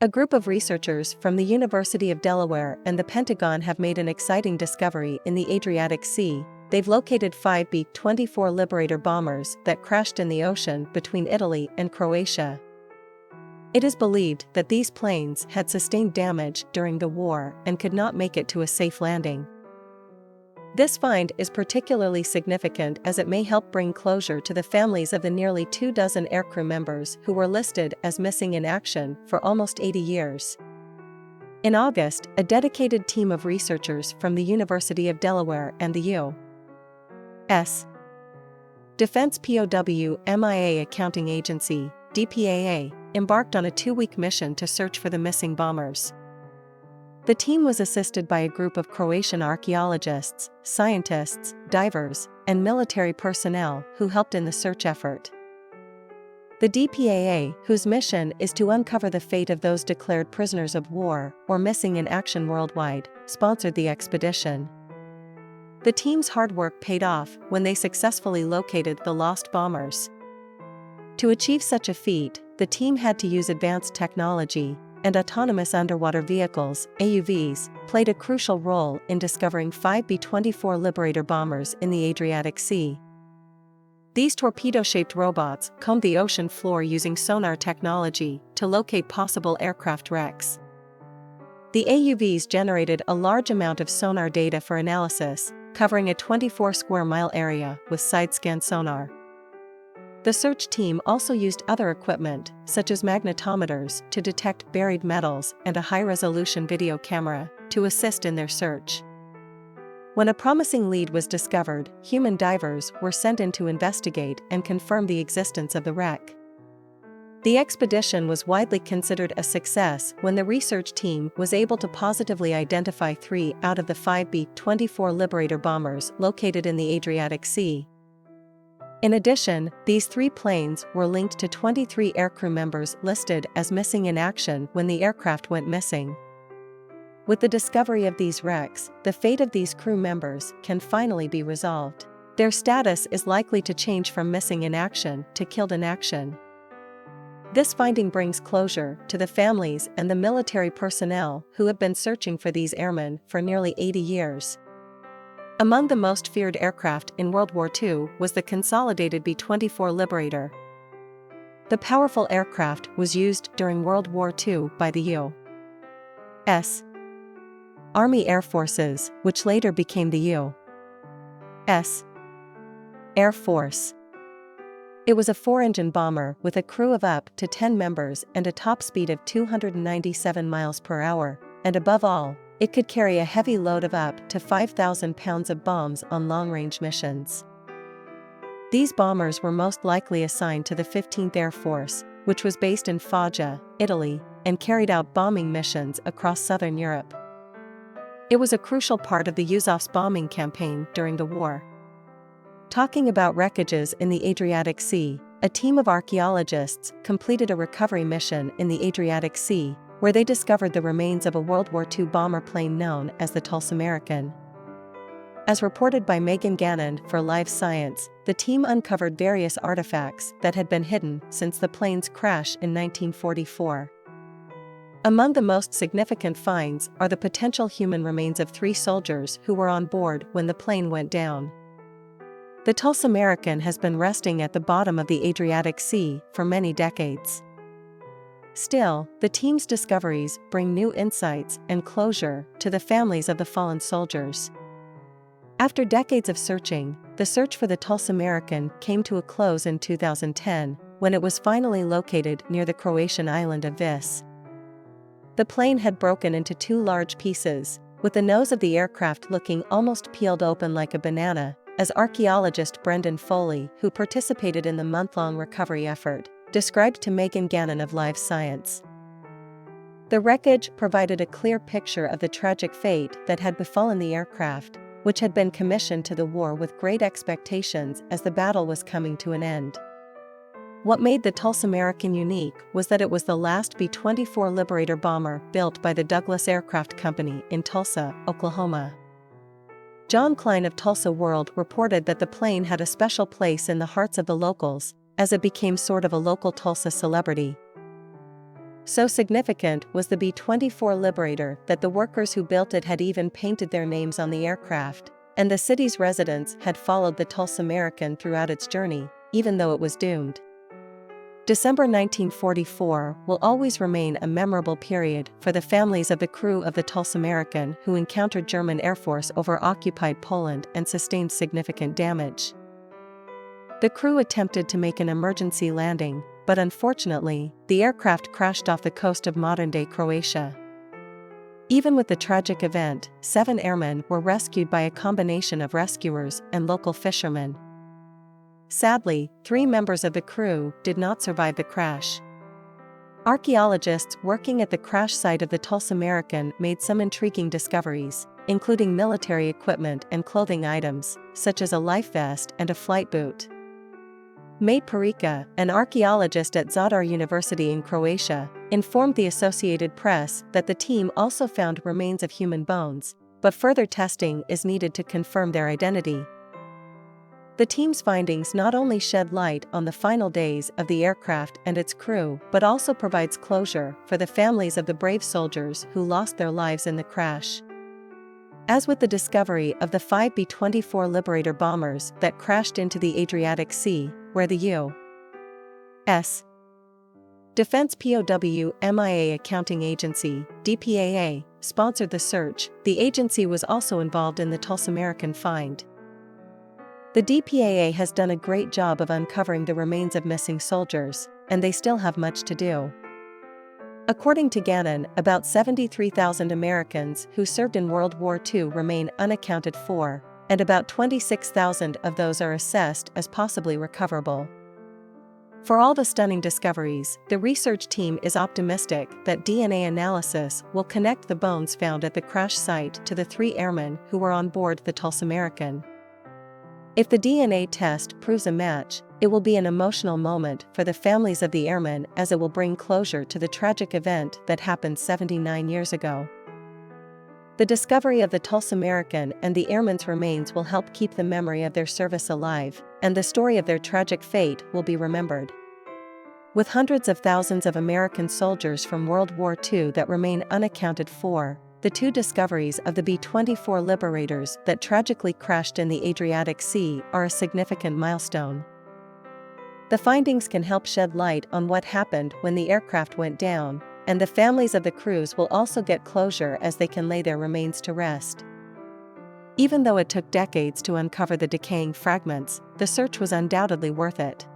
A group of researchers from the University of Delaware and the Pentagon have made an exciting discovery in the Adriatic Sea. They've located 5 B-24 Liberator bombers that crashed in the ocean between Italy and Croatia. It is believed that these planes had sustained damage during the war and could not make it to a safe landing. This find is particularly significant as it may help bring closure to the families of the nearly 24 aircrew members who were listed as missing in action for almost 80 years. In August, a dedicated team of researchers from the University of Delaware and the U.S. Defense POW/MIA Accounting Agency, DPAA, embarked on a 2-week mission to search for the missing bombers. The team was assisted by a group of Croatian archaeologists, scientists, divers, and military personnel who helped in the search effort. The DPAA, whose mission is to uncover the fate of those declared prisoners of war or missing in action worldwide, sponsored the expedition. The team's hard work paid off when they successfully located the lost bombers. To achieve such a feat, the team had to use advanced technology, and autonomous underwater vehicles, AUVs, played a crucial role in discovering 5 B-24 Liberator bombers in the Adriatic Sea. These torpedo-shaped robots combed the ocean floor using sonar technology to locate possible aircraft wrecks. The AUVs generated a large amount of sonar data for analysis, covering a 24 square mile area with side-scan sonar. The search team also used other equipment, such as magnetometers, to detect buried metals and a high-resolution video camera to assist in their search. When a promising lead was discovered, human divers were sent in to investigate and confirm the existence of the wreck. The expedition was widely considered a success when the research team was able to positively identify 3 out of the 5 B-24 Liberator bombers located in the Adriatic Sea. In addition, these 3 planes were linked to 23 aircrew members listed as missing in action when the aircraft went missing. With the discovery of these wrecks, the fate of these crew members can finally be resolved. Their status is likely to change from missing in action to killed in action. This finding brings closure to the families and the military personnel who have been searching for these airmen for nearly 80 years. Among the most feared aircraft in World War II was the consolidated B-24 Liberator. The powerful aircraft was used during World War II by the U.S. Army Air Forces, which later became the U.S. Air Force. It was a 4-engine bomber with a crew of up to 10 members and a top speed of 297 miles per hour, and above all, it could carry a heavy load of up to 5,000 pounds of bombs on long-range missions. These bombers were most likely assigned to the 15th Air Force, which was based in Foggia, Italy, and carried out bombing missions across southern Europe. It was a crucial part of the USAF's bombing campaign during the war. Talking about wreckages in the Adriatic Sea, a team of archaeologists completed a recovery mission in the Adriatic Sea, where they discovered the remains of a World War II bomber plane known as the Tulsa American. As reported by Megan Gannon for Live Science, the team uncovered various artifacts that had been hidden since the plane's crash in 1944. Among the most significant finds are the potential human remains of 3 soldiers who were on board when the plane went down. The Tulsa American has been resting at the bottom of the Adriatic Sea for many decades. Still, the team's discoveries bring new insights and closure to the families of the fallen soldiers. After decades of searching, the search for the Tulsa American came to a close in 2010, when it was finally located near the Croatian island of Vis. The plane had broken into 2 large pieces, with the nose of the aircraft looking almost peeled open like a banana, as archaeologist Brendan Foley, who participated in the month-long recovery effort, described to Megan Gannon of Live Science. The wreckage provided a clear picture of the tragic fate that had befallen the aircraft, which had been commissioned to the war with great expectations as the battle was coming to an end. What made the Tulsa American unique was that it was the last B-24 Liberator bomber built by the Douglas Aircraft Company in Tulsa, Oklahoma. John Klein of Tulsa World reported that the plane had a special place in the hearts of the locals, as it became sort of a local Tulsa celebrity. So significant was the B-24 Liberator that the workers who built it had even painted their names on the aircraft, and the city's residents had followed the Tulsa American throughout its journey, even though it was doomed. December 1944 will always remain a memorable period for the families of the crew of the Tulsa American who encountered German Air Force over occupied Poland and sustained significant damage. The crew attempted to make an emergency landing, but unfortunately, the aircraft crashed off the coast of modern-day Croatia. Even with the tragic event, 7 airmen were rescued by a combination of rescuers and local fishermen. Sadly, 3 members of the crew did not survive the crash. Archaeologists working at the crash site of the Tulsa American made some intriguing discoveries, including military equipment and clothing items, such as a life vest and a flight boot. May Perica, an archaeologist at Zadar University in Croatia, informed the Associated Press that the team also found remains of human bones, but further testing is needed to confirm their identity. The team's findings not only shed light on the final days of the aircraft and its crew, but also provides closure for the families of the brave soldiers who lost their lives in the crash. As with the discovery of the 5 B-24 Liberator bombers that crashed into the Adriatic Sea, where the U.S. Defense POW/MIA Accounting Agency, DPAA, sponsored the search, the agency was also involved in the Tulsa American find. The DPAA has done a great job of uncovering the remains of missing soldiers, and they still have much to do. According to Gannon, about 73,000 Americans who served in World War II remain unaccounted for, and about 26,000 of those are assessed as possibly recoverable. For all the stunning discoveries, the research team is optimistic that DNA analysis will connect the bones found at the crash site to the 3 airmen who were on board the Tulsa American. If the DNA test proves a match, it will be an emotional moment for the families of the airmen as it will bring closure to the tragic event that happened 79 years ago. The discovery of the Tulsa American and the airmen's remains will help keep the memory of their service alive, and the story of their tragic fate will be remembered. With hundreds of thousands of American soldiers from World War II that remain unaccounted for, the 2 discoveries of the B-24 Liberators that tragically crashed in the Adriatic Sea are a significant milestone. The findings can help shed light on what happened when the aircraft went down, and the families of the crews will also get closure as they can lay their remains to rest. Even though it took decades to uncover the decaying fragments, the search was undoubtedly worth it.